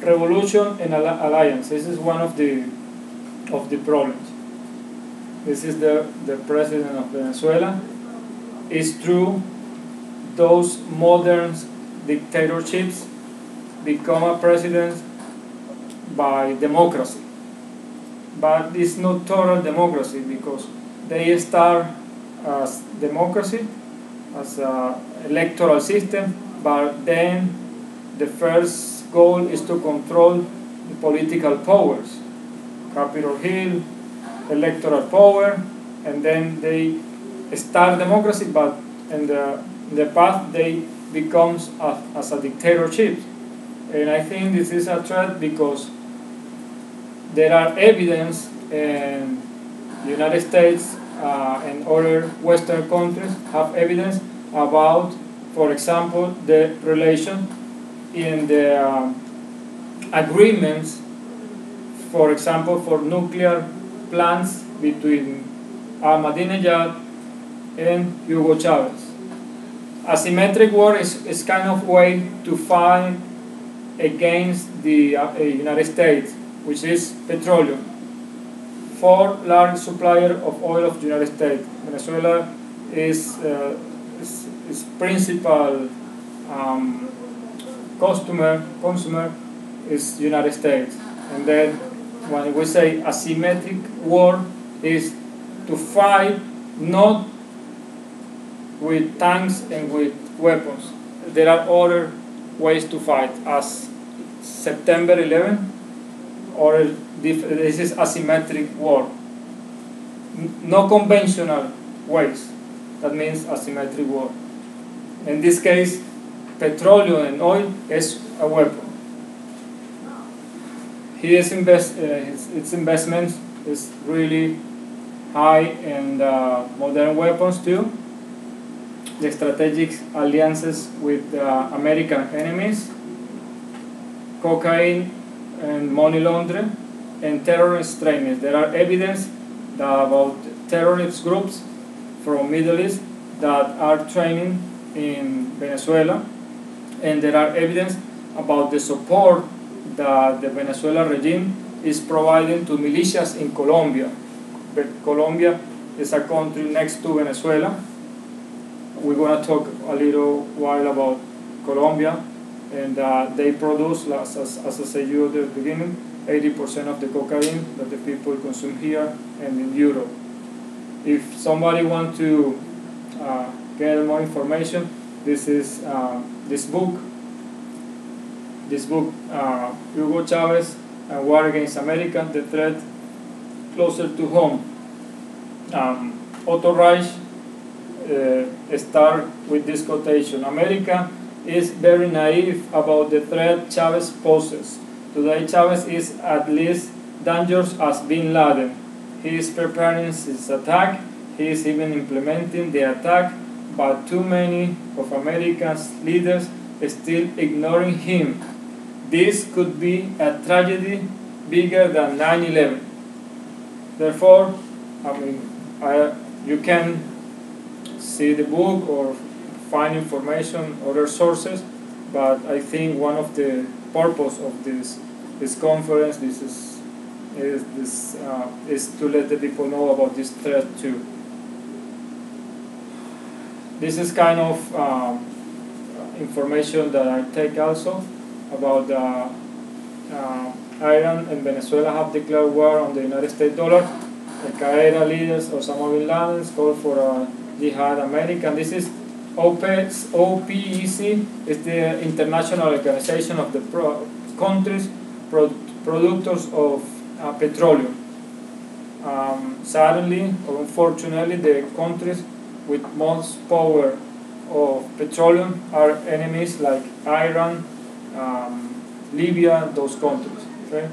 revolution and alliance. This is one of the problems. This is the president of Venezuela. It's true, those modern dictatorships become a president by democracy, but it's not total democracy, because they start as democracy, as an electoral system, but then the first goal is to control the political powers, Capitol Hill, electoral power, and then they start democracy, but in the path they becomes as a dictatorship. And I think this is a threat, because there are evidence in the United States and other Western countries have evidence about, for example, the relation in the agreements, for example, for nuclear plants between Ahmadinejad and Hugo Chavéz. Asymmetric war is kind of way to fight against the United States, which is petroleum. Fourth large supplier of oil of the United States. Venezuela is principal consumer is United States. And then when we say asymmetric war, is to fight not with tanks and with weapons. There are other ways to fight, as September 11, or this is asymmetric war. No conventional ways. That means asymmetric war. In this case, petroleum and oil is a weapon. His investment is really high in modern weapons too. The strategic alliances with American enemies, cocaine and money laundering, and terrorist training. There are evidence about terrorist groups from Middle East that are training in Venezuela, and there are evidence about the support that the Venezuelan regime is providing to militias in Colombia. But Colombia is a country next to Venezuela. We're going to talk a little while about Colombia, and they produce, as I said you at the beginning, 80% of the cocaine that the people consume here and in Europe. If somebody wants to get more information, this is this book, Hugo Chavéz and War Against America, The Threat Closer to Home. Otto Reich start with this quotation: America is very naive about the threat Chavéz poses. Today Chavéz is at least dangerous as Bin Laden. He is preparing his attack, he is even implementing the attack, but too many of America's leaders still ignoring him. This could be a tragedy bigger than 9/11. Therefore, you can see the book or find information, other sources, but I think one of the purpose of this conference is to let the people know about this threat too. This is kind of information that I take also about Iran and Venezuela have declared war on the United States dollar. Al Qaeda leaders Osama bin Laden called for a jihad America. And this is OPEC, is the international organization of the countries producers of petroleum. Sadly or unfortunately, the countries with most power of petroleum are enemies like Iran, Libya, those countries. Okay?